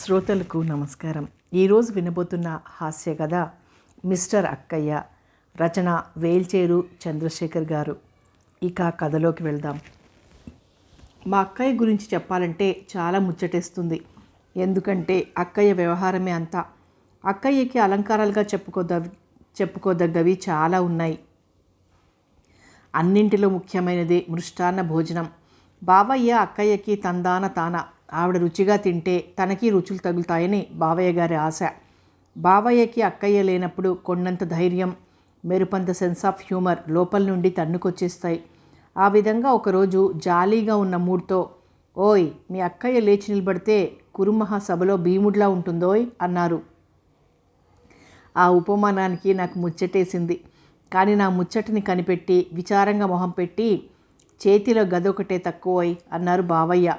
శ్రోతలకు నమస్కారం. ఈరోజు వినబోతున్న హాస్య కథ మిస్టర్ అక్కయ్య, రచన వేల్చేరు చంద్రశేఖర్ గారు. ఇక కథలోకి వెళ్దాం. మా అక్కయ్య గురించి చెప్పాలంటే చాలా ముచ్చటేస్తుంది. ఎందుకంటే అక్కయ్య వ్యవహారమే అంతా. అక్కయ్యకి అలంకారాలుగా చెప్పుకోదగ్గవి చాలా ఉన్నాయి. అన్నింటిలో ముఖ్యమైనది మృష్టాన్న భోజనం. బావయ్య అక్కయ్యకి తందాన తాన. ఆవిడ రుచిగా తింటే తనకి రుచులు తగులుతాయని బావయ్య గారి ఆశ. బావయ్యకి అక్కయ్య లేనప్పుడు కొండంత ధైర్యం, మెరుపంత సెన్స్ ఆఫ్ హ్యూమర్ లోపల నుండి తన్నుకొచ్చేస్తాయి. ఆ విధంగా ఒకరోజు జాలీగా ఉన్న మూడ్తో, ఓయ్ మీ అక్కయ్య లేచి నిలబడితే కురుమహాసభలో భీముడిలా ఉంటుందోయ్ అన్నారు. ఆ ఉపమానానికి నాకు ముచ్చటేసింది. కానీ నా ముచ్చటిని కనిపెట్టి విచారంగా మొహం పెట్టి, చేతిలో గదొకటే తక్కువై అన్నారు బావయ్య.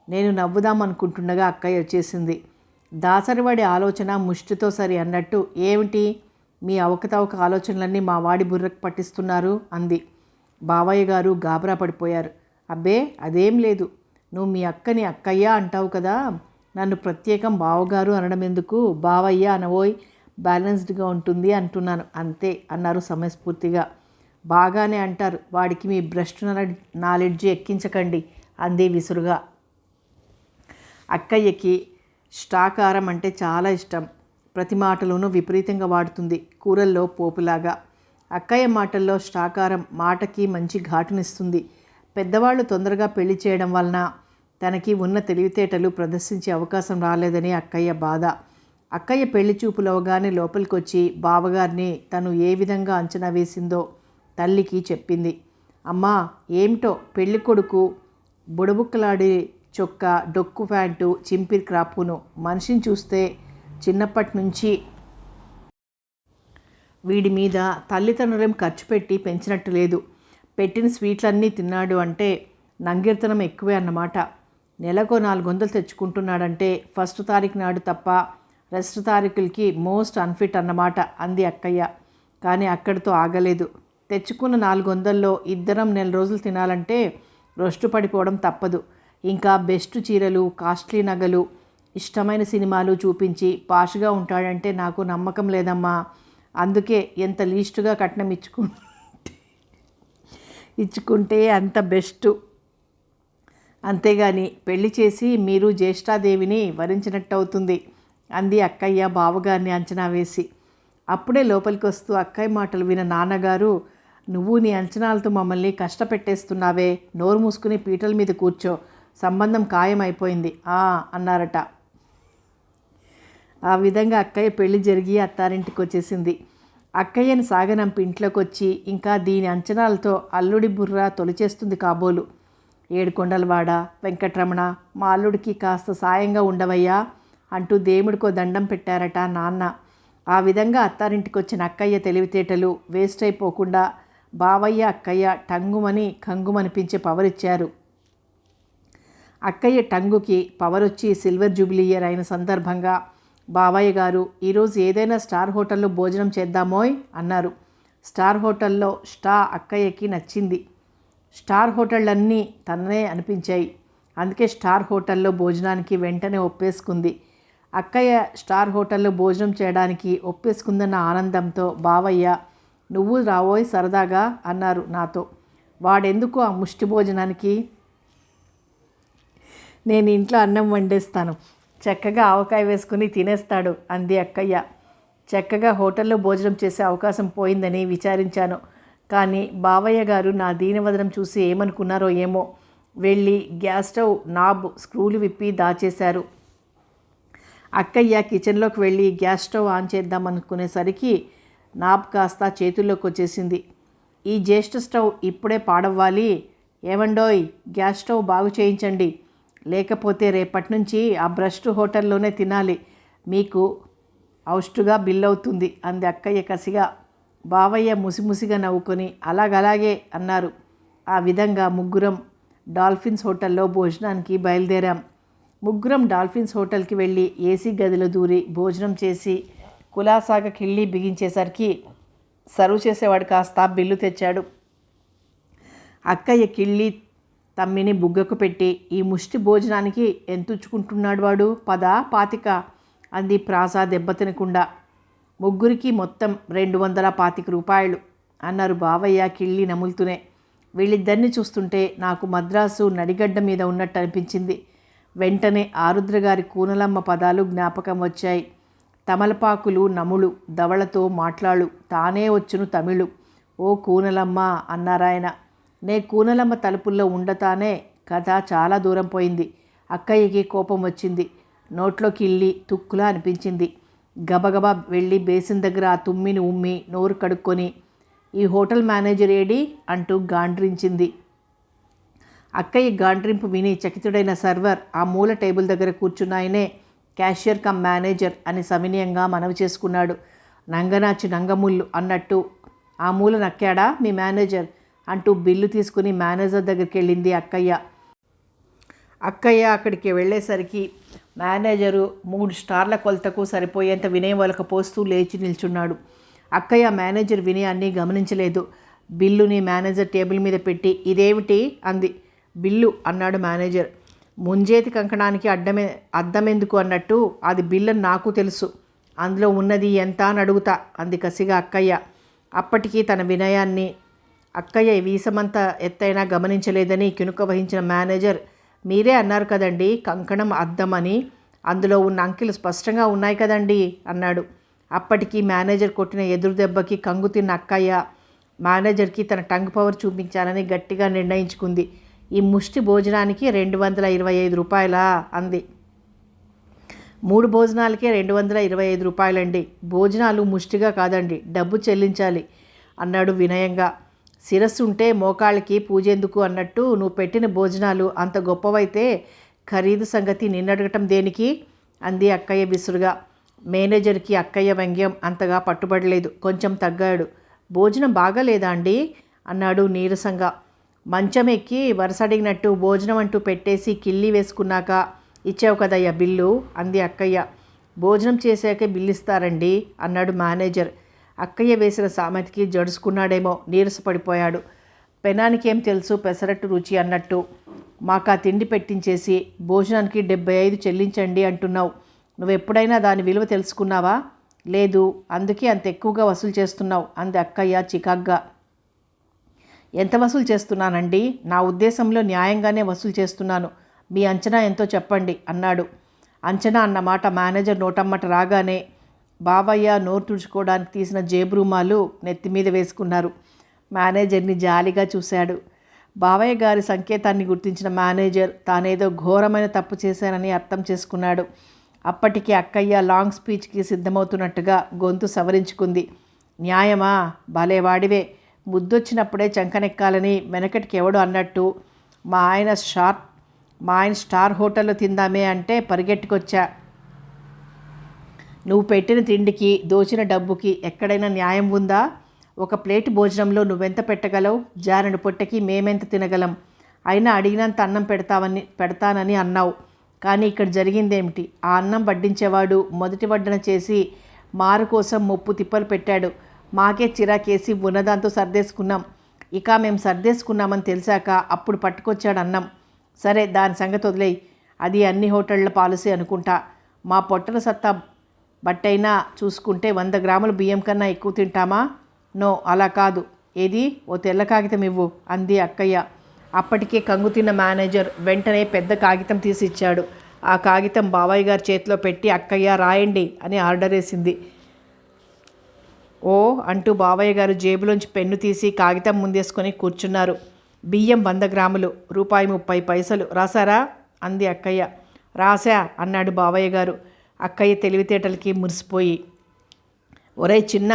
నేను నవ్వుదామనుకుంటుండగా అక్కయ్య వచ్చేసింది. దాసరివాడి ఆలోచన ముష్టితో సరి అన్నట్టు, ఏమిటి మీ అవకతవక ఆలోచనలన్నీ మా వాడి బుర్రకు పట్టిస్తున్నారు అంది. బావయ్య గారు గాబరా పడిపోయారు. అబ్బే అదేం లేదు, నువ్వు మీ అక్కని అక్కయ్య అంటావు కదా, నన్ను ప్రత్యేకం బావగారు అనడం ఎందుకు, బావయ్య అనవోయ్, బ్యాలెన్స్డ్గా ఉంటుంది అంటున్నాను అంతే అన్నారు సమయస్ఫూర్తిగా. బాగానే అంటారు, వాడికి మీ భ్రష్ట్ నాలెడ్జి ఎక్కించకండి అంది విసురుగా. అక్కయ్యకి స్టాకారం అంటే చాలా ఇష్టం. ప్రతి మాటలోనూ విపరీతంగా వాడుతుంది, కూరల్లో పోపులాగా. అక్కయ్య మాటల్లో స్టాకారం మాటకి మంచి ఘాటునిస్తుంది. పెద్దవాళ్ళు తొందరగా పెళ్లి చేయడం వలన తనకి ఉన్న తెలివితేటలు ప్రదర్శించే అవకాశం రాలేదని అక్కయ్య బాధ. అక్కయ్య పెళ్లి చూపులవగానే లోపలికి వచ్చి బావగారిని తను ఏ విధంగా అంచనా వేసిందో తల్లికి చెప్పింది. అమ్మా ఏమిటో పెళ్లి కొడుకు బుడబుక్కలాడి చొక్కా, డొక్కు ప్యాంటు, చింపిరి క్రాపును. మనిషిని చూస్తే చిన్నప్పటి నుంచి వీడి మీద తల్లిదండ్రులేం ఖర్చు పెట్టి పెంచినట్టు లేదు. పెట్టిన స్వీట్లన్నీ తిన్నాడు అంటే నంగిర్తనం ఎక్కువే అన్నమాట. నెలకు 400 తెచ్చుకుంటున్నాడంటే ఫస్ట్ తారీఖు నాడు తప్ప రెస్ట్ తారీఖులకి మోస్ట్ అన్ఫిట్ అన్నమాట అంది అక్కయ్య. కానీ అక్కడితో ఆగలేదు. తెచ్చుకున్న 400లో ఇద్దరం నెల రోజులు తినాలంటే రొస్టు పడిపోవడం తప్పదు. ఇంకా బెస్ట్ చీరలు, కాస్ట్లీ నగలు, ఇష్టమైన సినిమాలు చూపించి పాష్గా ఉంటాడంటే నాకు నమ్మకం లేదమ్మా. అందుకే ఎంత లీస్టుగా కట్నం ఇచ్చుకుంటే అంత బెస్ట్. అంతేగాని పెళ్లి చేసి మీరు జ్యేష్ఠాదేవిని వరించినట్టు అవుతుంది అంది అక్కయ్య బావగారిని అంచనా వేసి. అప్పుడే లోపలికి వస్తూ అక్కయ్య మాటలు విన్న నాన్నగారు, నువ్వు నీ అంచనాలతో మమ్మల్ని కష్టపెట్టేస్తున్నావే, నోరు మూసుకుని పీటల మీద కూర్చో, సంబంధం ఖాయమైపోయింది అన్నారట. ఆ విధంగా అక్కయ్య పెళ్లి జరిగి అత్తారింటికి వచ్చేసింది. అక్కయ్యని సాగనంపి ఇంట్లోకి వచ్చి, ఇంకా దీని అంచనాలతో అల్లుడి బుర్ర తొలిచేస్తుంది కాబోలు. ఏడుకొండలవాడ వెంకట్రమణ, మా అల్లుడికి కాస్త సాయంగా ఉండవయ్యా అంటూ దేవుడికో దండం పెట్టారట నాన్న. ఆ విధంగా అత్తారింటికి వచ్చిన అక్కయ్య తెలివితేటలు వేస్ట్ అయిపోకుండా బావయ్య అక్కయ్య టంగుమని కంగుమనిపించే పవర్ ఇచ్చారు. అక్కయ్య టంగుకి పవర్ వచ్చి సిల్వర్ జూబ్లీ ఇయర్ అయిన సందర్భంగా బావయ్య గారు, ఈరోజు ఏదైనా స్టార్ హోటల్లో భోజనం చేద్దామోయ్ అన్నారు. స్టార్ హోటల్లో అక్కయ్యకి నచ్చింది. స్టార్ హోటళ్ళన్నీ తననే అనిపించాయి. అందుకే స్టార్ హోటల్లో భోజనానికి వెంటనే ఒప్పేసుకుంది. అక్కయ్య స్టార్ హోటల్లో భోజనం చేయడానికి ఒప్పేసుకుందన్న ఆనందంతో బావయ్య, నువ్వు రావోయ్ సరదాగా అన్నారు నాతో. వాడెందుకు ఆ ముష్టి భోజనానికి, నేను ఇంట్లో అన్నం వండేస్తాను, చక్కగా ఆవకాయ వేసుకుని తినేస్తాడు అంది అక్కయ్య. చక్కగా హోటల్లో భోజనం చేసే అవకాశం పోయిందని విచారించాను. కానీ బావయ్య గారు నా దీనవదనం చూసి ఏమనుకున్నారో ఏమో, వెళ్ళి గ్యాస్ స్టవ్ నాబ్ స్క్రూలు విప్పి దాచేశారు. అక్కయ్య కిచెన్లోకి వెళ్ళి గ్యాస్ స్టవ్ ఆన్ చేద్దామనుకునేసరికి నాబ్ కాస్త చేతుల్లోకి వచ్చేసింది. ఈ జ్యేష్ఠ స్టవ్ ఇప్పుడే పాడవ్వాలి, ఏమండోయ్ గ్యాస్ స్టవ్ బాగు చేయించండి, లేకపోతే రేపటి నుంచి ఆ భ్రష్ట్ హోటల్లోనే తినాలి, మీకు ఔష్టుగా బిల్ అవుతుంది అంది అక్కయ్య కసిగా. బావయ్య ముసిముసిగా నవ్వుకొని అలాగలాగే అన్నారు. ఆ విధంగా ముగ్గురం డాల్ఫిన్స్ హోటల్లో భోజనానికి బయలుదేరాం. ముగ్గురం డాల్ఫిన్స్ హోటల్కి వెళ్ళి ఏసీ గదిలో దూరి భోజనం చేసి కులాసాగా కిళ్ళి బిగించేసరికి సర్వ్ చేసేవాడు కాస్త బిల్లు తెచ్చాడు. అక్కయ్య కిళ్ళి తమ్మిని బుగ్గకు పెట్టి, ఈ ముష్టి భోజనానికి ఎంతుంచుకుంటున్నాడు వాడు, 10 25 అంది ప్రాస దెబ్బ తినకుండా. ముగ్గురికి మొత్తం 225 రూపాయలు అన్నారు బావయ్య కిళ్ళి నములుతూనే. వీళ్ళిద్దరిని చూస్తుంటే నాకు మద్రాసు నడిగడ్డ మీద ఉన్నట్టు అనిపించింది. వెంటనే ఆరుద్రగారి కూనలమ్మ పదాలు జ్ఞాపకం వచ్చాయి. తమలపాకులు నములు, దవళతో మాట్లాడు, తానే వచ్చును తమిళు. ఓ కూనలమ్మ అన్నారాయన. నే కూనలమ్మ తలుపుల్లో ఉండతానే కథ చాలా దూరం పోయింది. అక్కయ్యకి కోపం వచ్చింది. నోట్లో కిళ్ళి తుక్కులా అనిపించింది. గబగబా వెళ్ళి బేసిన్ దగ్గర ఆ తుమ్మిని ఉమ్మి నోరు కడుక్కొని, ఈ హోటల్ మేనేజర్ ఏడి అంటూ గాండ్రించింది. అక్కయ్య గాండ్రింపు విని చకితుడైన సర్వర్ ఆ మూల టేబుల్ దగ్గర కూర్చున్నాయనే క్యాషియర్ కమ్ మేనేజర్ అని సవినయంగా మనవి చేసుకున్నాడు. నంగనాచి నంగముళ్ళు అన్నట్టు, ఆ మూల నక్కాడా మీ మేనేజర్ అంటూ బిల్లు తీసుకుని మేనేజర్ దగ్గరికి వెళ్ళింది అక్కయ్య. అక్కడికి వెళ్ళేసరికి మేనేజరు 3 స్టార్ల కొలతకు సరిపోయేంత వినయం వలక పోస్తూ లేచి నిల్చున్నాడు. అక్కయ్య మేనేజర్ వినయాన్ని గమనించలేదు. బిల్లుని మేనేజర్ టేబుల్ మీద పెట్టి, ఇదేమిటి అంది. బిల్లు అన్నాడు మేనేజర్. ముంజేతి కంకణానికి అద్దమెందుకు అన్నట్టు, అది బిల్లని నాకు తెలుసు, అందులో ఉన్నది ఎంత అని అడుగుతా అంది కసిగా అక్కయ్య. అప్పటికి తన వినయాన్ని అక్కయ్య వీసమంత ఎత్తైనా గమనించలేదని కినుక వహించిన మేనేజర్, మీరే అన్నారు కదండి కంకణం అద్దమని, అందులో ఉన్న అంకెలు స్పష్టంగా ఉన్నాయి కదండి అన్నాడు. అప్పటికి మేనేజర్ కొట్టిన ఎదురు దెబ్బకి కంగు తిన్న అక్కయ్య మేనేజర్కి తన టంగ్ పవర్ చూపించాలని గట్టిగా నిర్ణయించుకుంది. ఈ ముష్టి భోజనానికి 225 రూపాయలా అంది. 3 భోజనాలకే 225 రూపాయలండి. భోజనాలు ముష్టిగా కాదండి, డబ్బు చెల్లించాలి అన్నాడు వినయంగా. శిరస్సు ఉంటే మోకాళ్ళకి పూజెందుకు అన్నట్టు, నువ్వు పెట్టిన భోజనాలు అంత గొప్పవైతే ఖరీదు సంగతి నిన్నడగటం దేనికి అంది అక్కయ్య విసురుగా. మేనేజర్కి అక్కయ్య వ్యంగ్యం అంతగా పట్టుబడలేదు. కొంచెం తగ్గాడు. భోజనం బాగాలేదా అండి అన్నాడు నీరసంగా. మంచం ఎక్కి వరుసడిగినట్టు భోజనం అంటూ పెట్టేసి కిల్లి వేసుకున్నాక ఇచ్చావు కదయ్యా బిల్లు అంది అక్కయ్య. భోజనం చేశాకే బిల్లు ఇస్తారండి అన్నాడు మేనేజర్. అక్కయ్య వేసిన సామెతకి జడుసుకున్నాడేమో, నీరసపడిపోయాడు. పెనానికి ఏం తెలుసు పెసరట్టు రుచి అన్నట్టు, మాకా తిండి పెట్టించేసి భోజనానికి 75 చెల్లించండి అంటున్నావు. నువ్వెప్పుడైనా దాని విలువ తెలుసుకున్నావా? లేదు, అందుకే అంత ఎక్కువగా వసూలు చేస్తున్నావు అంది అక్కయ్య చికాగ్గా. ఎంత వసూలు చేస్తున్నానండి? నా ఉద్దేశంలో న్యాయంగానే వసూలు చేస్తున్నాను. మీ అంచనా ఎంతో చెప్పండి అన్నాడు. అంచనా అన్నమాట మేనేజర్ నోటమ్మట రాగానే బావయ్య నోరు తుడుచుకోవడానికి తీసిన జేబు రుమాలు నెత్తిమీద వేసుకున్నారు. మేనేజర్ని జాలిగా చూశాడు. బావయ్య గారి సంకేతాన్ని గుర్తించిన మేనేజర్ తానేదో ఘోరమైన తప్పు చేశానని అర్థం చేసుకున్నాడు. అప్పటికి అక్కయ్య లాంగ్ స్పీచ్కి సిద్ధమవుతున్నట్టుగా గొంతు సవరించుకుంది. న్యాయమా? భలేవాడివే, ముద్దొచ్చినప్పుడే చంకనెక్కాలని వెనకటికి ఎవడు అన్నట్టు, మా ఆయన స్టార్ హోటల్లో తిందామే అంటే పరిగెట్టుకొచ్చా. నువ్వు పెట్టిన తిండికి దోచిన డబ్బుకి ఎక్కడైనా న్యాయం ఉందా? ఒక ప్లేట్ భోజనంలో నువ్వెంత పెట్టగలవు? జారెడు పొట్టకి మేమెంత తినగలం? అయినా అడిగినంత అన్నం పెడతానని అన్నావు. కానీ ఇక్కడ జరిగిందేమిటి? ఆ అన్నం వడ్డించేవాడు మొదటి వడ్డన చేసి మారు కోసం 30 తిప్పలు పెట్టాడు. మాకే చిరాకేసి ఉన్నదాంతో సర్దేసుకున్నాం. ఇక మేము సర్దేసుకున్నామని తెలిసాక అప్పుడు పట్టుకొచ్చాడు అన్నం. సరే, దాని సంగతి వదిలేయి. అది అన్ని హోటళ్ల పాలసీ అనుకుంటా. మా పొట్టల సత్తా బట్టైనా చూసుకుంటే 100 గ్రాముల బియ్యం కన్నా ఎక్కువ తింటామా? నో, అలా కాదు. ఏది? ఓ తెల్ల కాగితం ఇవ్వు అంది అక్కయ్య. అప్పటికే కంగు తిన్న మేనేజర్ వెంటనే పెద్ద కాగితం తీసి ఇచ్చాడు. ఆ కాగితం బావయ్య గారి చేతిలో పెట్టి అక్కయ్య రాయండి అని ఆర్డర్ వేసింది. ఓ అంటూ బావయ్య గారు జేబులోంచి పెన్ను తీసి కాగితం ముందేసుకొని కూర్చున్నారు. బియ్యం 100 గ్రాములు, ₹30 రాశారా అంది అక్కయ్య. రాశా అన్నాడు బావయ్య గారు. అక్కయ్య తెలివితేటలకి మురిసిపోయి, ఒరే చిన్న,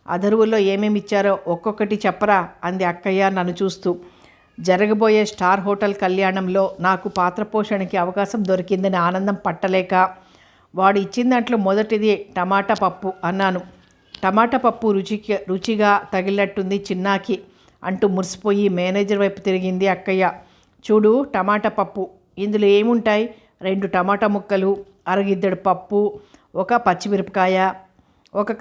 అధరువుల్లో ఏమేమి ఇచ్చారో ఒక్కొక్కటి చెప్పరా అంది అక్కయ్య నన్ను చూస్తూ. జరగబోయే స్టార్ హోటల్ కళ్యాణంలో నాకు పాత్ర పోషణకి అవకాశం దొరికిందని ఆనందం పట్టలేక, వాడు ఇచ్చిన దాంట్లో మొదటిది టమాటా పప్పు అన్నాను. టమాటా పప్పు రుచిగా తగిలినట్టుంది చిన్నాకి అంటూ మురిసిపోయి మేనేజర్ వైపు తిరిగింది అక్కయ్య. చూడు, టమాటా పప్పు, ఇందులో ఏముంటాయి? 2 టమాటా ముక్కలు, అరగిద్దెడు పప్పు, 1 పచ్చిమిరపకాయ, 1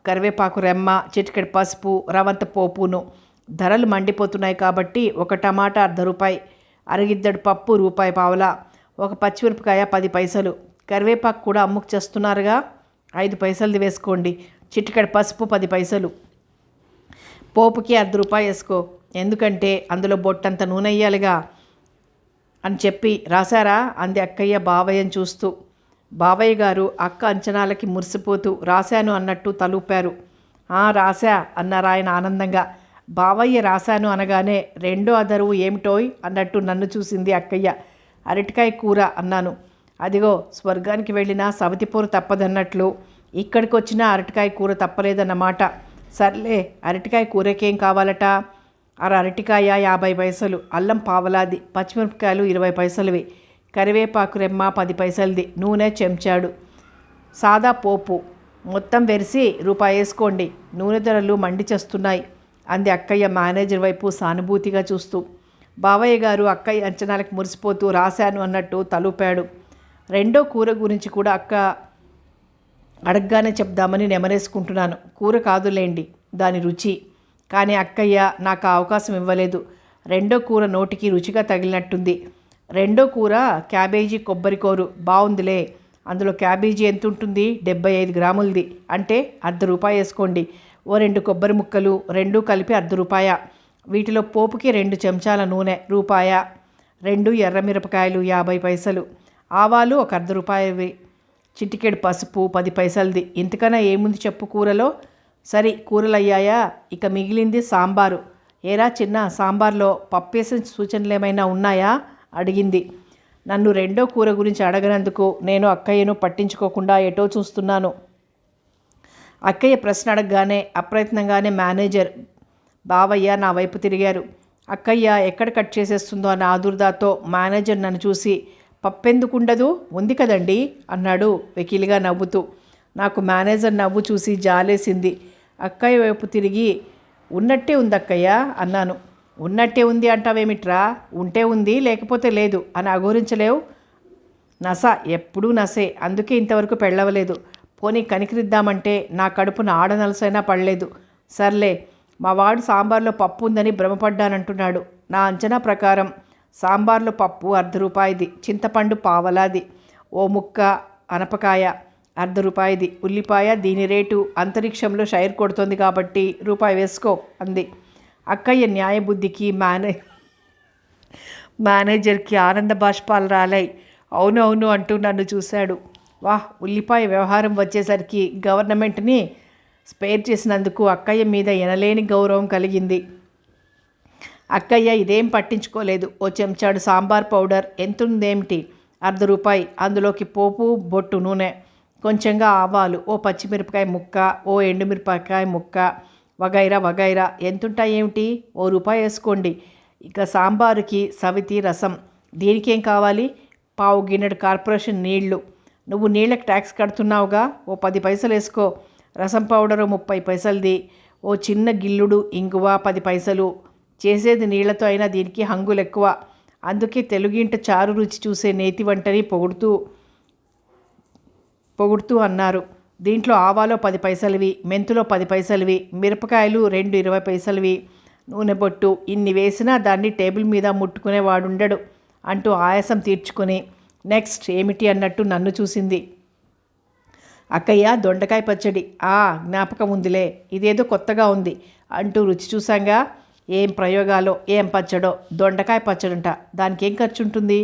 కరివేపాకు రెమ్మ, చిటికెడు పసుపు, రవంత పోపును. ధరలు మండిపోతున్నాయి కాబట్టి 1 టమాటా ₹1.50. అరగిద్దడు పప్పు రూపాయి పావలా, ఒక పచ్చిమిరపకాయ 10 పైసలు, కరివేపాకు కూడా అమ్ముకు చేస్తున్నారుగా 5 పైసలది వేసుకోండి, చిటికెడు పసుపు 10 పైసలు, పోపుకి ₹1 వేసుకో, ఎందుకంటే అందులో బొట్టంత నూనె వేయాలిగా అని చెప్పి రాశారా అంది అక్కయ్య బావయ్యని చూస్తూ. బావయ్య గారు అక్క అంచనాలకి మురిసిపోతూ రాశాను అన్నట్టు తలూపారు. రాశా అన్నారు ఆయన ఆనందంగా. బావయ్య రాశాను అనగానే రెండో అదరువు ఏమిటోయ్ అన్నట్టు నన్ను చూసింది అక్కయ్య. అరటికాయ కూర అన్నాను. అదిగో స్వర్గానికి వెళ్ళినా సవతిపూర తప్పదన్నట్లు ఇక్కడికి వచ్చినా అరటికాయ కూర తప్పలేదన్నమాట. సర్లే అరటికాయ కూరకేం కావాలట? అరటికాయ 50 పైసలు, అల్లం పావలాది, పచ్చిమిరపకాయలు 20 పైసలవి, కరివేపాకు రెమ్మ 10 పైసలది, నూనె చెంచాడు, సాదా పోపు మొత్తం వెరిసి ₹1 వేసుకోండి, నూనె ధరలు మండి చేస్తున్నాయి అంది అక్కయ్య మేనేజర్ వైపు సానుభూతిగా చూస్తూ. బావయ్య గారు అక్కయ్య అంచనాలకు మురిసిపోతూ రాశాను అన్నట్టు తలూపాడు. రెండో కూర గురించి కూడా అక్క అడగగానే చెప్దామని నెమరేసుకుంటున్నాను. కూర కాదులేండి, దాని రుచి. కానీ అక్కయ్య నాకు ఆ అవకాశం ఇవ్వలేదు. రెండో కూర నోటికి రుచిగా తగిలినట్టుంది. రెండో కూర క్యాబేజీ కొబ్బరికూరు బాగుందిలే. అందులో క్యాబేజీ ఎంత ఉంటుంది? 75 గ్రాములది, అంటే ₹1 వేసుకోండి. ఓ 2 కొబ్బరి ముక్కలు, రెండూ కలిపి ₹1. వీటిలో పోపుకి 2 చెంచాల నూనె ₹1, 2 ఎర్రమిరపకాయలు 50 పైసలు, ఆవాలు ఒక ₹1, చిటికెడు పసుపు 10 పైసలది. ఇంతకన్నా ఏముంది చెప్పు కూరలో? సరే కూరలు అయ్యాయా? ఇక మిగిలింది సాంబారు. ఏరా చిన్న, సాంబార్లో పప్పేసిన సూచనలు ఏమైనా ఉన్నాయా అడిగింది. నన్ను రెండో కూర గురించి అడగనందుకు నేను అక్కయ్యను పట్టించుకోకుండా ఎటో చూస్తున్నాను. అక్కయ్య ప్రశ్న అడగగానే అప్రయత్నంగానే మేనేజర్ బావయ్య నా వైపు తిరిగారు. అక్కయ్య ఎక్కడ కట్ చేసేస్తుందో అన్న ఆదుర్దాతో మేనేజర్ నన్ను చూసి పప్పెందుకుండదు, ఉంది కదండి అన్నాడు వెకిలిగా నవ్వుతూ. నాకు మేనేజర్ నవ్వు చూసి జాలేసింది. అక్కయ్య వైపు తిరిగి ఉన్నట్టే ఉంది అక్కయ్య అన్నాను. ఉన్నట్టే ఉంది అంటావేమిట్రా? ఉంటే ఉంది, లేకపోతే లేదు అని అఘోరించలేవు. నస ఎప్పుడూ నసే, అందుకే ఇంతవరకు పెళ్ళవలేదు. పోనీ కనికరిద్దామంటే నా కడుపున ఆడనలసైనా పడలేదు. సర్లే, మా వాడు సాంబార్లో పప్పు ఉందని భ్రమపడ్డానంటున్నాడు. నా అంచనా ప్రకారం సాంబార్లో పప్పు ₹1, చింతపండు పావలాది, ఓ ముక్క అనపకాయ ₹1, ఉల్లిపాయ దీని రేటు అంతరిక్షంలో షైర్ కొడుతోంది కాబట్టి ₹1 వేసుకో అంది. అక్కయ్య న్యాయబుద్ధికి మేనేజర్కి ఆనంద బాష్పాలు రాలాయి. అవునవును అంటూ నన్ను చూశాడు. వాహ్, ఉల్లిపాయ వ్యవహారం వచ్చేసరికి గవర్నమెంట్ని స్పేర్ చేసినందుకు అక్కయ్య మీద ఎనలేని గౌరవం కలిగింది. అక్కయ్య ఇదేం పట్టించుకోలేదు. ఓ చెంచాడు సాంబార్ పౌడర్ ఎంతుందేమిటి? ₹1. అందులోకి పోపు, బొట్టు నూనె, కొంచెంగా ఆవాలు, ఓ పచ్చిమిరపకాయ ముక్క, ఓ ఎండుమిరపకాయ ముక్క, వగైరా వగైరా. ఎంతుంటాయేమిటి? ₹1 వేసుకోండి. ఇక సాంబారుకి సవితి రసం. దీనికేం కావాలి? పావు గిన్నెడు కార్పొరేషన్ నీళ్లు. నువ్వు నీళ్ళకి ట్యాక్స్ కడుతున్నావుగా, ఓ 10 పైసలు వేసుకో. రసం పౌడరు 30 పైసలది, ఓ చిన్న గిల్లుడు ఇంగువ 10 పైసలు. చేసేది నీళ్లతో అయినా దీనికి హంగులు ఎక్కువ. అందుకే తెలుగింట చారు రుచి చూసే నేతి వంటని పొగుడుతూ అన్నారు. దీంట్లో ఆవాలో 10 పైసలవి, మెంతులో 10 పైసలవి, మిరపకాయలు 2 20 పైసలవి, నూనె బొట్టు. ఇన్ని వేసినా దాన్ని టేబుల్ మీద ముట్టుకునేవాడుండడు అంటూ ఆయాసం తీర్చుకొని నెక్స్ట్ ఏమిటి అన్నట్టు నన్ను చూసింది. అక్కయ్య దొండకాయ పచ్చడి. జ్ఞాపకం ఉందిలే, ఇదేదో కొత్తగా ఉంది అంటూ రుచి చూసాంగా. ఏం ప్రయోగాలో, ఏం పచ్చడో. దొండకాయ పచ్చడంట. దానికి ఏం ఖర్చు ఉంటుంది?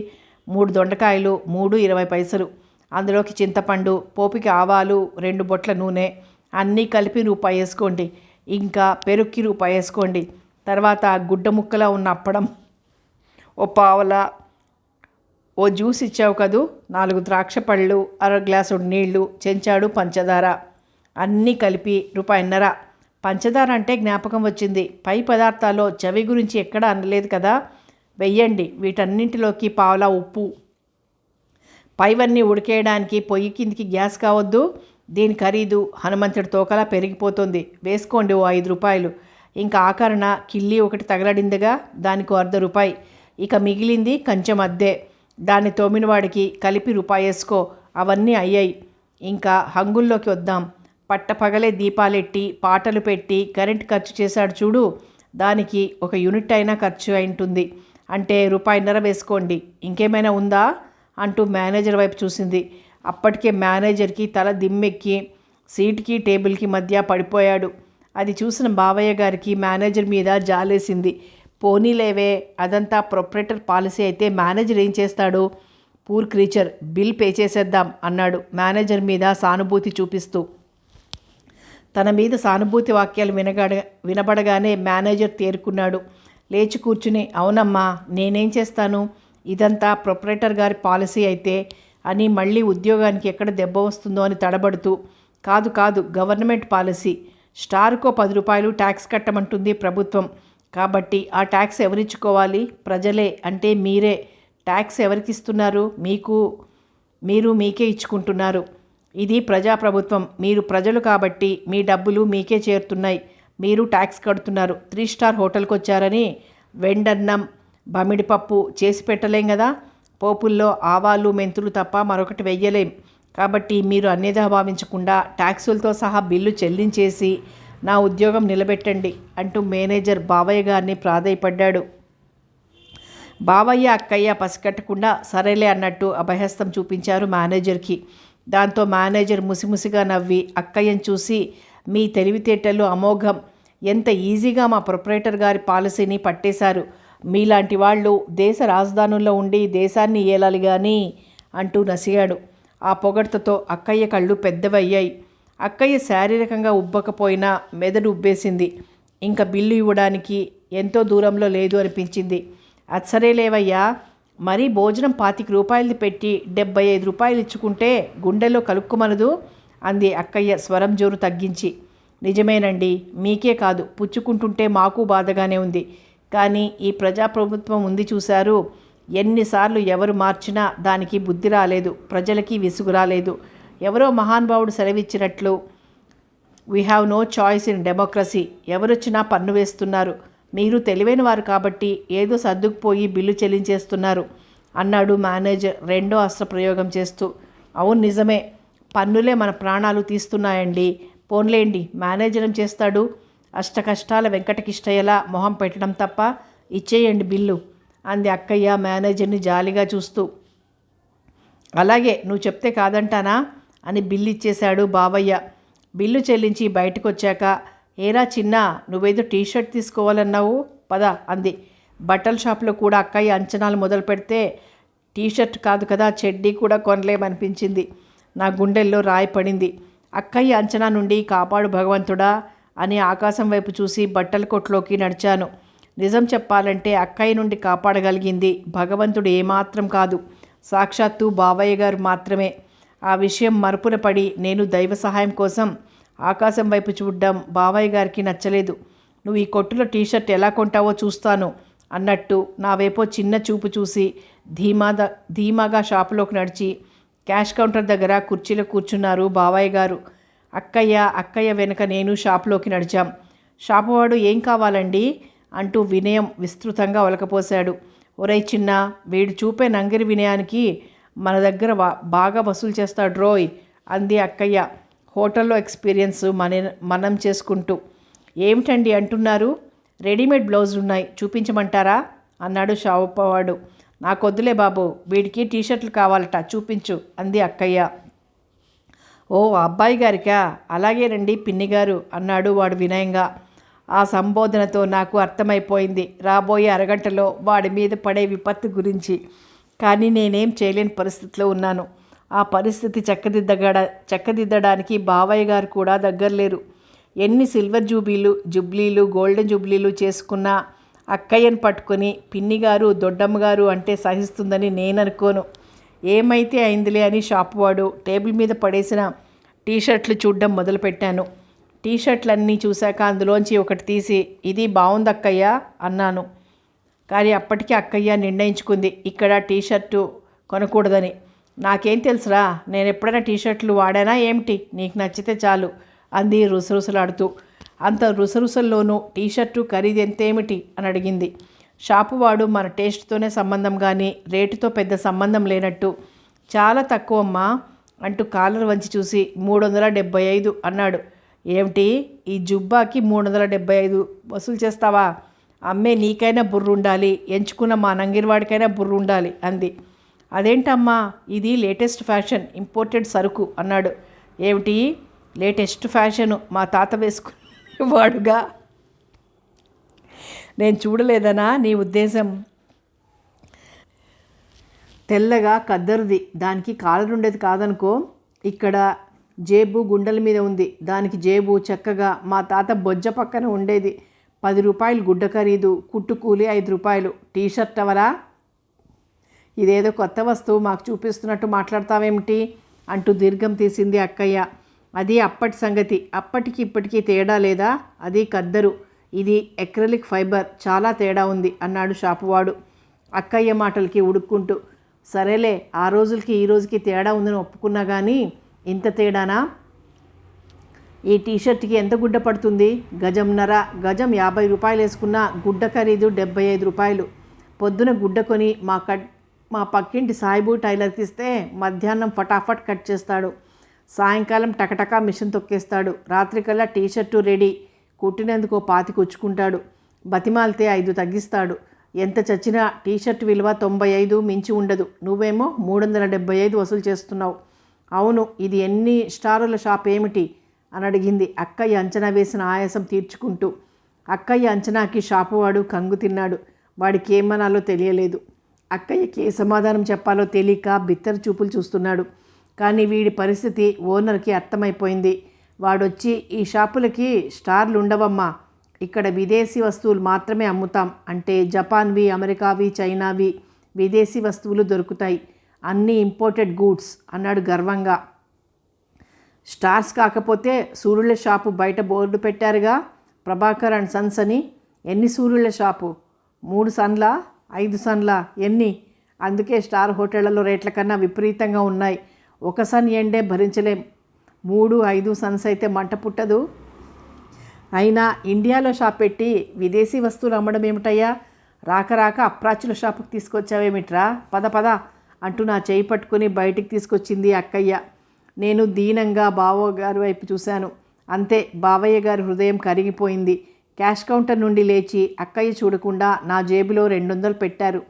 3 దొండకాయలు, 3 20 పైసలు. అందులోకి చింతపండు, పోపుకి ఆవాలు, 2 బొట్ల నూనె, అన్నీ కలిపి ₹1 వేసుకోండి. ఇంకా పెరుగుకి ₹1 వేసుకోండి. తర్వాత గుడ్డ ముక్కలా ఉన్న అప్పడం ఓ పావలా, ఓ జ్యూస్ ఇచ్చావు కదూ, 4 ద్రాక్ష పళ్ళు, అర గ్లాసు నీళ్లు, చెంచాడు పంచదార, అన్నీ కలిపి ₹1.50. పంచదార అంటే జ్ఞాపకం వచ్చింది. పై పదార్థాల్లో చవి గురించి ఎక్కడా అనలేదు కదా. వెయ్యండి. వీటన్నింటిలోకి పావలా ఉప్పు. పైవన్నీ ఉడికేయడానికి పొయ్యి కిందికి గ్యాస్ కావద్దు. దీని ఖరీదు హనుమంతుడి తోకలా పెరిగిపోతుంది. వేసుకోండి ఓ ₹5. ఇంకా ఆఖరణ కిల్లి ఒకటి తగలడిందిగా, దానికి ₹1. ఇక మిగిలింది కొంచెం అద్దె. దాన్ని తోమినవాడికి కలిపి ₹1 వేసుకో. అవన్నీ అయ్యాయి. ఇంకా హంగుల్లోకి వద్దాం. పట్టపగలే దీపాలెట్టి పాటలు పెట్టి కరెంట్ ఖర్చు చేశాడు చూడు, దానికి 1 యూనిట్ అయినా ఖర్చు అయింటుంది. అంటే రూపాయిన్నర వేసుకోండి, ఇంకేమైనా ఉందా అంటూ మేనేజర్ వైపు చూసింది. అప్పటికే మేనేజర్కి తల దిమ్మెక్కి సీటుకి టేబుల్కి మధ్య పడిపోయాడు. అది చూసిన బావయ్య గారికి మేనేజర్ మీద జాలేసింది. పోనీలేవే, అదంతా ప్రొపరేటర్ పాలసీ అయితే మేనేజర్ ఏం చేస్తాడు, పూర్ క్రీచర్, బిల్ పే చేసేద్దాం అన్నాడు మేనేజర్ మీద సానుభూతి చూపిస్తూ. తన మీద సానుభూతి వాక్యాలు వినబడగానే మేనేజర్ తేరుకున్నాడు. లేచి కూర్చుని, అవునమ్మా, నేనేం చేస్తాను, ఇదంతా ప్రొపరేటర్ గారి పాలసీ అయితే అని మళ్ళీ ఉద్యోగానికి ఎక్కడ దెబ్బ వస్తుందో అని తడబడుతూ, కాదు కాదు, గవర్నమెంట్ పాలసీ, స్టార్కో 10 రూపాయలు ట్యాక్స్ కట్టమంటుంది ప్రభుత్వం. కాబట్టి ఆ ట్యాక్స్ ఎవరిచ్చుకోవాలి, ప్రజలే, అంటే మీరే. ట్యాక్స్ ఎవరికి ఇస్తున్నారు, మీరు మీకే ఇచ్చుకుంటున్నారు. ఇది ప్రజాప్రభుత్వం, మీరు ప్రజలు కాబట్టి మీ డబ్బులు మీకే చేరుతున్నాయి, మీరు ట్యాక్స్ కడుతున్నారు. 3 స్టార్ హోటల్కి వచ్చారని వెండన్నం బమిడిపప్పు చేసి పెట్టలేం కదా, పోపుల్లో ఆవాలు మెంతులు తప్ప మరొకటి వెయ్యలేం. కాబట్టి మీరు అన్యదా భావించకుండా ట్యాక్సులతో సహా బిల్లు చెల్లించేసి నా ఉద్యోగం నిలబెట్టండి అంటూ మేనేజర్ బావయ్య గారిని ప్రాధేయపడ్డాడు. బావయ్య అక్కయ్య పసికట్టకుండా సరేలే అన్నట్టు అభయహస్తం చూపించారు మేనేజర్కి. దాంతో మేనేజర్ ముసిముసిగా నవ్వి అక్కయ్యను చూసి, మీ తెలివితేటలు అమోఘం, ఎంత ఈజీగా మా ప్రొపరేటర్ గారి పాలసీని పట్టేశారు. మీలాంటి వాళ్ళు దేశ రాజధానుల్లో ఉండి దేశాన్ని ఏలాలి కానీ అంటూ నసిగాడు. ఆ పొగడ్తతో అక్కయ్య కళ్ళు పెద్దవయ్యాయి. అక్కయ్య శారీరకంగా ఉబ్బకపోయినా మెదడు ఉబ్బేసింది. ఇంకా బిల్లు ఇవ్వడానికి ఎంతో దూరంలో లేదు అనిపించింది. అచ్చరేలేవయ్యా, మరీ భోజనం 25 రూపాయలది పెట్టి 75 రూపాయలు ఇచ్చుకుంటే గుండెలో కలుక్కుమనదు అంది అక్కయ్య స్వరం జోరు తగ్గించి. నిజమేనండి, మీకే కాదు, పుచ్చుకుంటుంటే మాకు బాధగానే ఉంది. కానీ ఈ ప్రజాప్రభుత్వం ఉంది చూశారు, ఎన్నిసార్లు ఎవరు మార్చినా దానికి బుద్ధి రాలేదు, ప్రజలకి విసుగు రాలేదు. ఎవరో మహానుభావుడు సెలవిచ్చినట్లు, we have no choice in democracy, ఎవరొచ్చినా పన్ను వేస్తున్నారు. మీరు తెలివైన వారు కాబట్టి ఏదో సర్దుకుపోయి బిల్లు చెల్లించేస్తున్నారు అన్నాడు మేనేజర్ రెండో అస్త్ర ప్రయోగం చేస్తూ. అవును నిజమే, పన్నులే మన ప్రాణాలు తీస్తున్నాయండి. పోన్లేండి, మేనేజర్ ఏం చేస్తాడు, అష్టకష్టాల వెంకటకిష్టయ్యలా మొహం పెట్టడం తప్ప, ఇచ్చేయండి బిల్లు అంది అక్కయ్య మేనేజర్ని జాలిగా చూస్తూ. అలాగే, నువ్వు చెప్తే కాదంటానా అని బిల్లు ఇచ్చేశాడు బావయ్య. బిల్లు చెల్లించి బయటకు వచ్చాక, ఏరా చిన్న, నువ్వేదో టీషర్ట్ తీసుకోవాలన్నావు పద అంది. బట్టల షాప్లో కూడా అక్కయ్య అంచనాలు మొదలు పెడితే టీషర్ట్ కాదు కదా, చెడ్డీ కూడా కొనలేమనిపించింది. నా గుండెల్లో రాయి పడింది. అక్కయ్య అంచనా నుండి కాపాడు భగవంతుడా అని ఆకాశం వైపు చూసి బట్టల కొట్లోకి నడిచాను. నిజం చెప్పాలంటే అక్కయ్య నుండి కాపాడగలిగింది భగవంతుడు ఏమాత్రం కాదు, సాక్షాత్తు బావయ్య గారు మాత్రమే. ఆ విషయం మరుపున పడి నేను దైవ సహాయం కోసం ఆకాశం వైపు చూడడం బావయ్య గారికి నచ్చలేదు. నువ్వు ఈ కొట్టులో టీషర్ట్ ఎలా కొంటావో చూస్తాను అన్నట్టు నా వైపో చిన్న చూపు చూసి ధీమాగా షాపులోకి నడిచి క్యాష్ కౌంటర్ దగ్గర కుర్చీలో కూర్చున్నారు బావయ్య గారు. అక్కయ్య వెనుక నేను షాపులోకి నడిచాం. షాపువాడు ఏం కావాలండి అంటూ వినయం విస్తృతంగా ఒలకపోశాడు. ఒరేయ్ చిన్న, వీడు చూపే నంగిరి వినయానికి మన దగ్గర బాగా వసూలు చేస్తాడు రోయ్ అంది అక్కయ్య హోటల్లో ఎక్స్పీరియన్స్ మనం చేసుకుంటూ. ఏమిటండి అంటున్నారు, రెడీమేడ్ బ్లౌజులు ఉన్నాయి, చూపించమంటారా అన్నాడు షాపువాడు. నాకొద్దులే బాబు, వీడికి టీషర్ట్లు కావాలట, చూపించు అంది అక్కయ్య. ఓ అబ్బాయి గారికా, అలాగేనండి పిన్నిగారు అన్నాడు వాడు వినయంగా. ఆ సంబోధనతో నాకు అర్థమైపోయింది రాబోయే అరగంటలో వాడి మీద పడే విపత్తు గురించి. కానీ నేనేం చేయలేని పరిస్థితిలో ఉన్నాను. ఆ పరిస్థితి చక్కదిద్దడానికి బావయ్య గారు కూడా దగ్గరలేరు. ఎన్ని సిల్వర్ జుబ్లీలు గోల్డెన్ జూబ్లీలు చేసుకున్నా అక్కయ్యను పట్టుకొని పిన్నిగారు దొడ్డమ్మగారు అంటే సహిస్తుందని నేను అనుకోను. ఏమైతే అయిందిలే అని షాపువాడు టేబుల్ మీద పడేసిన టీషర్ట్లు చూడడం మొదలుపెట్టాను. టీషర్ట్లన్నీ చూశాక అందులోంచి ఒకటి తీసి, ఇది బాగుంది అక్కయ్య అన్నాను. కానీ అప్పటికీ అక్కయ్య నిర్ణయించుకుంది ఇక్కడ టీషర్టు కొనకూడదని. నాకేం తెలుసురా, నేను ఎప్పుడైనా టీషర్ట్లు వాడానా ఏమిటి, నీకు నచ్చితే చాలు అంది రుసరుసలాడుతూ. అంత రుసరుసల్లోనూ టీషర్టు ఖరీదు ఎంతేమిటి అని అడిగింది. షాపువాడు మన టేస్ట్తోనే సంబంధం కానీ రేటుతో పెద్ద సంబంధం లేనట్టు, చాలా తక్కువమ్మా అంటూ కాలర్ వంచి చూసి 375 అన్నాడు. ఏమిటి, ఈ జుబ్బాకి 375 వసూలు చేస్తావా అమ్మే నీకైనా బుర్ర ఉండాలి, ఎంచుకున్న మా నంగిరివాడికైనా బుర్ర ఉండాలి అంది. అదేంటమ్మా, ఇది లేటెస్ట్ ఫ్యాషన్, ఇంపోర్టెడ్ సరుకు అన్నాడు. ఏమిటి లేటెస్ట్ ఫ్యాషను? మా తాత వేసుకునేవాడుగా. నేను చూడలేదనా నీ ఉద్దేశం? తెల్లగా కద్దరుది, దానికి కాలర్ ఉండేది కాదనుకో. ఇక్కడ జేబు గుండెల మీద ఉంది, దానికి జేబు చక్కగా మా తాత బొజ్జ పక్కన ఉండేది. 10 రూపాయలు గుడ్డ ఖరీదు, కుట్టు కూలి 5 రూపాయలు. టీషర్ట్ అవరా? ఇదేదో కొత్త వస్తువు మాకు చూపిస్తున్నట్టు మాట్లాడతావేమిటి అంటూ దీర్ఘం తీసింది అక్కయ్య. అది అప్పటి సంగతి, అప్పటికి ఇప్పటికీ తేడా లేదా? అది కద్దరు, ఇది ఎక్రిలిక్ ఫైబర్, చాలా తేడా ఉంది అన్నాడు షాపువాడు అక్కయ్య మాటలకి ఉడుక్కుంటూ. సరేలే, ఆ రోజులకి ఈ రోజుకి తేడా ఉందని ఒప్పుకున్నా కానీ ఇంత తేడానా? ఈ టీషర్ట్కి ఎంత గుడ్డ పడుతుంది? గజంన్నర. గజం 50 రూపాయలు వేసుకున్న గుడ్డ ఖరీదు 75 రూపాయలు. పొద్దున గుడ్డ కొని మా పక్కింటి సాయిబు టైలర్కి ఇస్తే మధ్యాహ్నం ఫటాఫట్ కట్ చేస్తాడు, సాయంకాలం టకటకా మిషన్ తొక్కేస్తాడు, రాత్రికల్లా టీషర్టు రెడీ. కుట్టినందుకు 25 కుచ్చుకుంటాడు, బతిమాలితే 5 తగ్గిస్తాడు. ఎంత చచ్చినా టీషర్ట్ విలువ 95 మించి ఉండదు. నువ్వేమో 375 వసూలు చేస్తున్నావు. అవును, ఇది ఎన్ని స్టారుల షాప్ ఏమిటి అని అడిగింది అక్కయ్య అంచనా వేసిన ఆయాసం తీర్చుకుంటూ. అక్కయ్య అంచనాకి షాపువాడు కంగు తిన్నాడు. వాడికి ఏమనాలో తెలియలేదు. అక్కయ్యకి ఏ సమాధానం చెప్పాలో తెలియక బిత్తర చూపులు చూస్తున్నాడు. కానీ వీడి పరిస్థితి ఓనర్కి అర్థమైపోయింది. వాడొచ్చి, ఈ షాపులకి స్టార్లు ఉండవమ్మా, ఇక్కడ విదేశీ వస్తువులు మాత్రమే అమ్ముతాం అంటే జపాన్వి, అమెరికావి, చైనావి విదేశీ వస్తువులు దొరుకుతాయి, అన్నీ ఇంపోర్టెడ్ గూడ్స్ అన్నాడు గర్వంగా. స్టార్స్ కాకపోతే సూర్యుల షాపు బయట బోర్డు పెట్టారుగా, ప్రభాకర్ అండ్ సన్స్ అని. ఎన్ని సూర్యుల షాపు? 3 సన్లా 5 సన్లా ఎన్ని? అందుకే స్టార్ హోటళ్లలో రేట్ల కన్నా విపరీతంగా ఉన్నాయి. 1 సన్ ఎండే భరించలేం, 3, 5 సన్స్ అయితే మంట పుట్టదు. అయినా ఇండియాలో షాప్ పెట్టి విదేశీ వస్తువులు అమ్మడం ఏమిటయ్యా? రాక రాక అప్రాచుల షాపుకి తీసుకొచ్చావేమిట్రా? పద పద అంటూ నా చేయి పట్టుకుని బయటికి తీసుకొచ్చింది అక్కయ్య. నేను దీనంగా బావగారి వైపు చూశాను. అంతే, బావయ్య గారి హృదయం కరిగిపోయింది. క్యాష్ కౌంటర్ నుండి లేచి అక్కయ్య చూడకుండా నా జేబులో 200 పెట్టారు.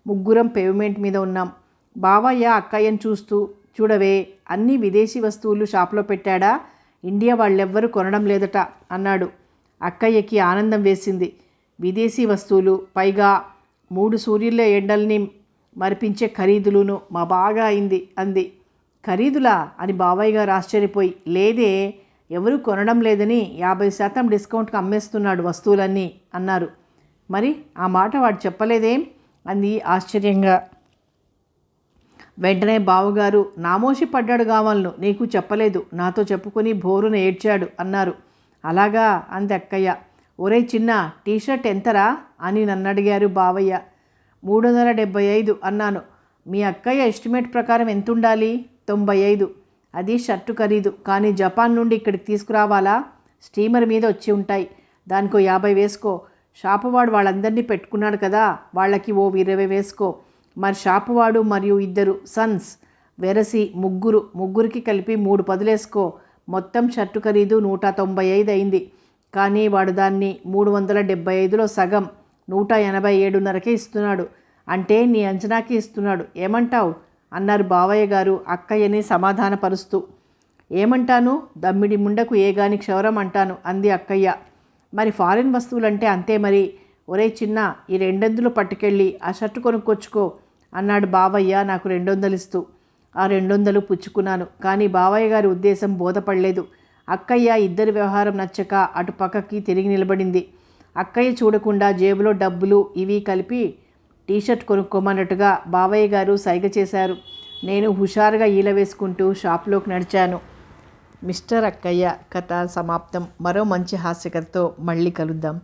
ముగ్గురం పేమెంట్ మీద ఉన్నాం. బావయ్య అక్కయ్యను చూస్తూ, చూడవే, అన్ని విదేశీ వస్తువులు షాప్లో పెట్టాడా? ఇండియా వాళ్ళెవ్వరూ కొనడం లేదట అన్నాడు. అక్కయ్యకి ఆనందం వేసింది. విదేశీ వస్తువులు, పైగా 3 సూర్యుల ఎండల్ని మరిపించే ఖరీదులును, మా బాగా అయింది అంది. ఖరీదులా అని బావయ్య గారు ఆశ్చర్యపోయి, లేదే, ఎవరు కొనడం లేదని 50% డిస్కౌంట్కి అమ్మేస్తున్నాడు వస్తువులన్నీ అన్నారు. మరి ఆ మాట వాడు చెప్పలేదేం అంది ఆశ్చర్యంగా. వెంటనే బావగారు, నామోషి పడ్డాడు కావాలను, నీకు చెప్పలేదు, నాతో చెప్పుకొని బోరున ఏడ్చాడు అన్నారు. అలాగా అంది అక్కయ్య. ఒరే చిన్న, టీషర్ట్ ఎంతరా అని నన్ను అడిగారు బావయ్య. 375 అన్నాను. మీ అక్కయ్య ఎస్టిమేట్ ప్రకారం ఎంత ఉండాలి? 95. అది షర్టు ఖరీదు. కానీ జపాన్ నుండి ఇక్కడికి తీసుకురావాలా? స్టీమర్ మీద వచ్చి ఉంటాయి, దానికో 50 వేసుకో. షాపువాడు వాళ్ళందరినీ పెట్టుకున్నాడు కదా, వాళ్ళకి ఓ 20 వేసుకో. మరి షాపువాడు మరియు 2 సన్స్ వెరసి ముగ్గురికి కలిపి 3 పదులేసుకో. మొత్తం షర్టు ఖరీదు 195 అయింది. కానీ వాడు దాన్ని 375లో సగం 187.5కే ఇస్తున్నాడు. అంటే నీ అంచనాకి ఇస్తున్నాడు. ఏమంటావు అన్నారు బావయ్య గారు అక్కయ్యని సమాధానపరుస్తూ. ఏమంటాను, దమ్మిడి ముండకు ఏగాని క్షవరం అంటాను అంది అక్కయ్య. మరి ఫారిన్ వస్తువులంటే అంతే మరి. ఒరే చిన్న, ఈ 200 పట్టుకెళ్ళి ఆ షర్టు కొనుక్కొచ్చుకో అన్నాడు బావయ్య నాకు 200 ఇస్తూ. ఆ 200 పుచ్చుకున్నాను. కానీ బావయ్య గారి ఉద్దేశం బోధపడలేదు. అక్కయ్య ఇద్దరి వ్యవహారం నచ్చక అటు పక్కకి తిరిగి నిలబడింది. అక్కయ్య చూడకుండా జేబులో డబ్బులు ఇవి కలిపి టీషర్ట్ కొనుక్కోమన్నట్టుగా బావయ్య గారు సైగ చేశారు. నేను హుషారుగా ఈల వేసుకుంటూ షాప్లోకి నడిచాను. మిస్టర్ అక్కయ్య కథ సమాప్తం. మరో మంచి హాస్యకథతో మళ్ళీ కలుద్దాం.